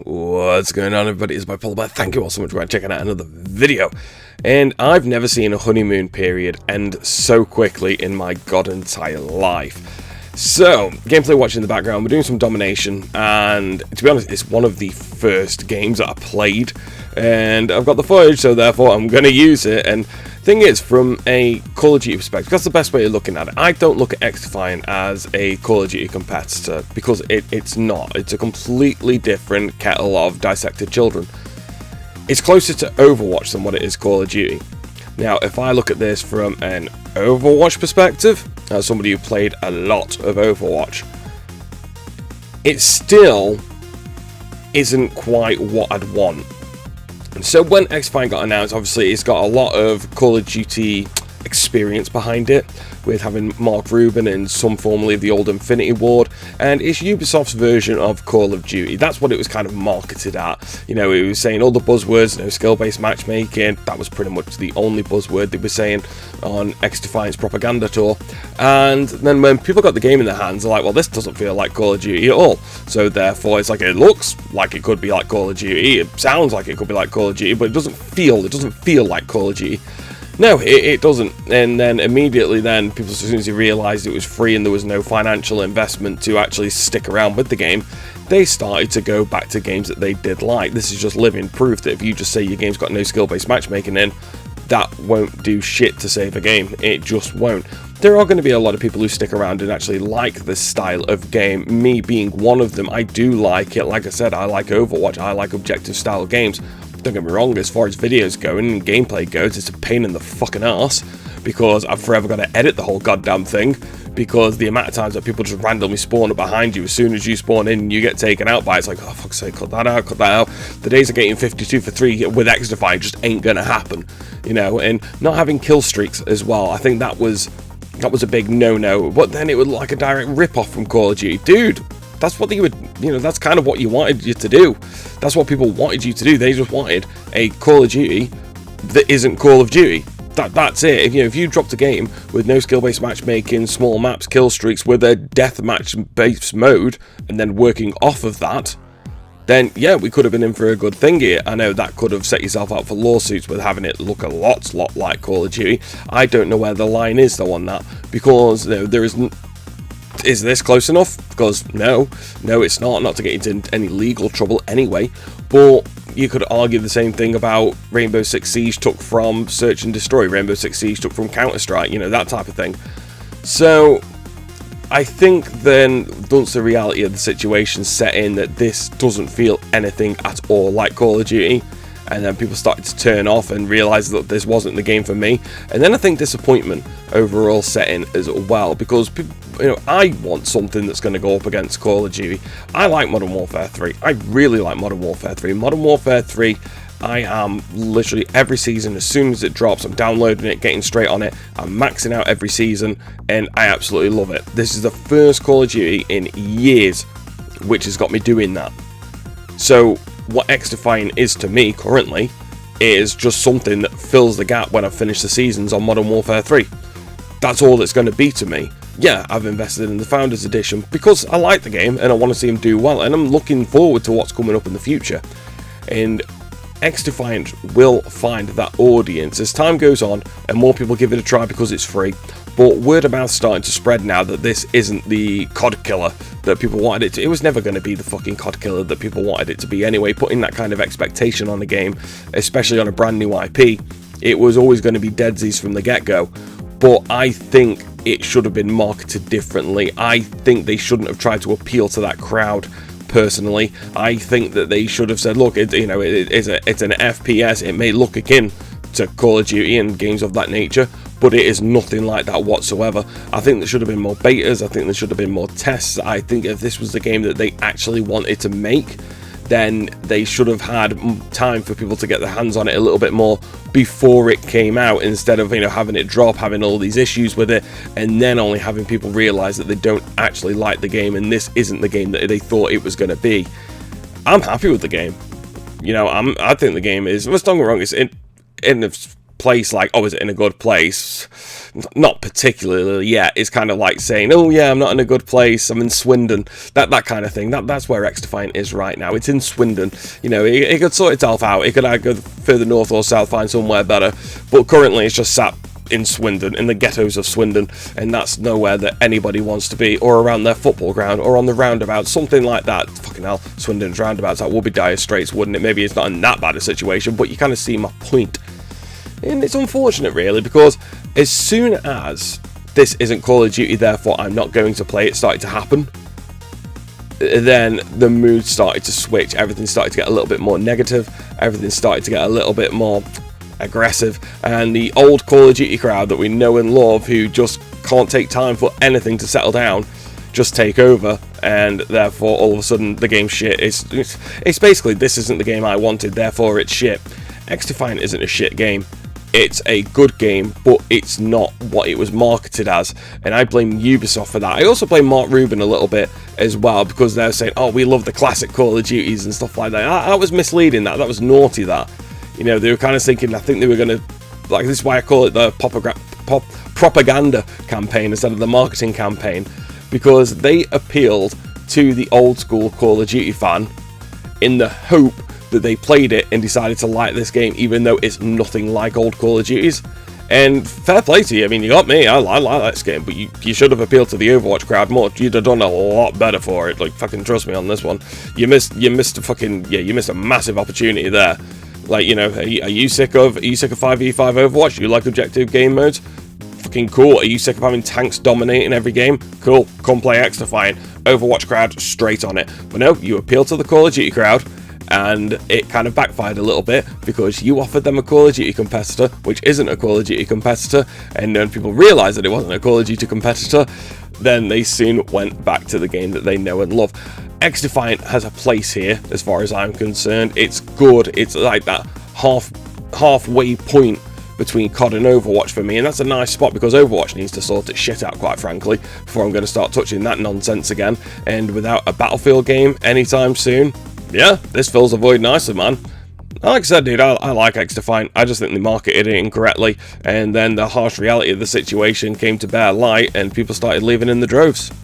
What's going on, everybody? It's my Polar Bear. Thank you all so much for checking out another video. And I've never seen a honeymoon period end so quickly in my god entire life. So, gameplay watching in the background, we're doing some domination, and to be honest, it's one of the first games that I played, and I've got the footage, so therefore I'm going to use it. And thing is, from a Call of Duty perspective, that's the best way of looking at it. I don't look at XDefiant as a Call of Duty competitor, because it's not. It's a completely different kettle of dissected children. It's closer to Overwatch than what it is Call of Duty. Now, if I look at this from an Overwatch perspective, as somebody who played a lot of Overwatch, it still isn't quite what I'd want. And so when XDefiant got announced, obviously it's got a lot of Call of Duty experience behind it, with having Mark Rubin and some formerly of the old Infinity Ward, and it's Ubisoft's version of Call of Duty. That's what it was kind of marketed at. You know, it was saying all the buzzwords, you know, skill-based matchmaking. That was pretty much the only buzzword they were saying on XDefiant's propaganda tour. And then when people got the game in their hands, they're like, well, this doesn't feel like Call of Duty at all. So therefore, it's like, it looks like it could be like Call of Duty, it sounds like it could be like Call of Duty, but it doesn't feel like Call of Duty. No, it doesn't. And then immediately then, people, as soon as they realised it was free and there was no financial investment to actually stick around with the game, they started to go back to games that they did like. This is just living proof that if you just say your game's got no skill-based matchmaking in, that won't do shit to save a game. It just won't. There are going to be a lot of people who stick around and actually like this style of game, me being one of them. I do like it. Like I said, I like Overwatch, I like objective style games. Don't get me wrong, as far as videos go and gameplay goes, it's a pain in the fucking ass, because I've forever got to edit the whole goddamn thing, because the amount of times that people just randomly spawn up behind you as soon as you spawn in and you get taken out by, it's like, oh fuck's sake, cut that out. The days of getting 52 for 3 with XDefiant just ain't gonna happen, you know. And not having kill streaks as well, I think that was a big no-no. But then it would look like a direct rip-off from Call of Duty. Dude, that's what they would, you know, that's kind of what you wanted you to do. That's what people wanted you to do. They just wanted a Call of Duty that isn't Call of Duty. That's it. If you dropped a game with no skill-based matchmaking, small maps, kill streaks, with a deathmatch-based mode, and then working off of that, then yeah, we could have been in for a good thing here. I know that could have set yourself up for lawsuits with having it look a lot like Call of Duty. I don't know where the line is though on that, because you know, there isn't. Is this close enough? Because no, it's not to get into any legal trouble anyway. But you could argue the same thing about Rainbow Six Siege took from Search and Destroy, Rainbow Six Siege took from Counter-Strike, you know, that type of thing. So I think then once the reality of the situation set in, that this doesn't feel anything at all like Call of Duty, and then people started to turn off and realise that this wasn't the game for me. And then I think disappointment overall set in as well, because people, you know, I want something that's going to go up against Call of Duty. I like Modern Warfare 3. I really like Modern Warfare 3. Modern Warfare 3, I am literally every season, as soon as it drops, I'm downloading it, getting straight on it. I'm maxing out every season, and I absolutely love it. This is the first Call of Duty in years which has got me doing that. So what XDefiant is to me currently is just something that fills the gap when I finish the seasons on Modern Warfare 3. That's all it's going to be to me. Yeah, I've invested in the Founders Edition because I like the game and I want to see him do well, and I'm looking forward to what's coming up in the future. And XDefiant will find that audience as time goes on and more people give it a try because it's free. But word of mouth starting to spread now that this isn't the COD killer that people wanted it to. It was never going to be the fucking COD killer that people wanted it to be anyway. Putting that kind of expectation on the game, especially on a brand new IP, it was always going to be deadsies from the get-go. But I think it should have been marketed differently. I think they shouldn't have tried to appeal to that crowd. Personally, I think that they should have said, look, it's an FPS. It may look akin to Call of Duty and games of that nature, but it is nothing like that whatsoever. I think there should have been more betas. I think there should have been more tests. I think if this was the game that they actually wanted to make, then they should have had time for people to get their hands on it a little bit more before it came out, instead of, you know, having it drop, having all these issues with it, and then only having people realize that they don't actually like the game and this isn't the game that they thought it was going to be. I'm happy with the game. You know, I think the game is, let's don't get me wrong, it's in place like, oh, is it in a good place? Not particularly yet. It's kind of like saying, oh yeah, I'm not in a good place, I'm in Swindon. That kind of thing. That's where XDefiant is right now. It's in Swindon. You know, it could sort itself out. It could either go further north or south, find somewhere better. But currently it's just sat in Swindon, in the ghettos of Swindon, and that's nowhere that anybody wants to be, or around their football ground, or on the roundabout, something like that. Fucking hell, Swindon's roundabouts, that would be dire straits, wouldn't it? Maybe it's not in that bad a situation, but you kind of see my point. And it's unfortunate, really, because as soon as this isn't Call of Duty, therefore I'm not going to play it, started to happen, then the mood started to switch. Everything started to get a little bit more negative. Everything started to get a little bit more aggressive, and the old Call of Duty crowd that we know and love, who just can't take time for anything to settle down, just take over, and therefore all of a sudden the game's shit. It's basically, this isn't the game I wanted, therefore it's shit. XDefiant isn't a shit game. It's a good game, but it's not what it was marketed as, and I blame Ubisoft for that. I also blame Mark Rubin a little bit as well, because they're saying, oh, we love the classic Call of Duties and stuff like that. That was misleading. That was naughty. That, you know, they were kind of thinking, I think they were going to, like, this is why I call it the propaganda campaign instead of the marketing campaign, because they appealed to the old school Call of Duty fan in the hope that they played it and decided to like this game, even though it's nothing like old Call of Duties. And fair play to you. I mean, you got me. I like this game, but you should have appealed to the Overwatch crowd more. You'd have done a lot better for it. Like, fucking trust me on this one. You missed a massive opportunity there. Like, you know, are you sick of 5v5 Overwatch? You like objective game modes? Fucking cool. Are you sick of having tanks dominating every game? Cool. Come play XDefiant. Overwatch crowd straight on it. But no, you appeal to the Call of Duty crowd, and it kind of backfired a little bit, because you offered them a Call of Duty competitor, which isn't a Call of Duty competitor, and then people realised that it wasn't a Call of Duty competitor, then they soon went back to the game that they know and love. XDefiant has a place here, as far as I'm concerned. It's good. It's like that halfway point between COD and Overwatch for me, and that's a nice spot, because Overwatch needs to sort its shit out, quite frankly, before I'm going to start touching that nonsense again. And without a Battlefield game anytime soon, yeah, this fills the void nicely, man. Like I said, dude, I like XDefiant. I just think they marketed it incorrectly, and then the harsh reality of the situation came to bear light, and people started leaving in the droves.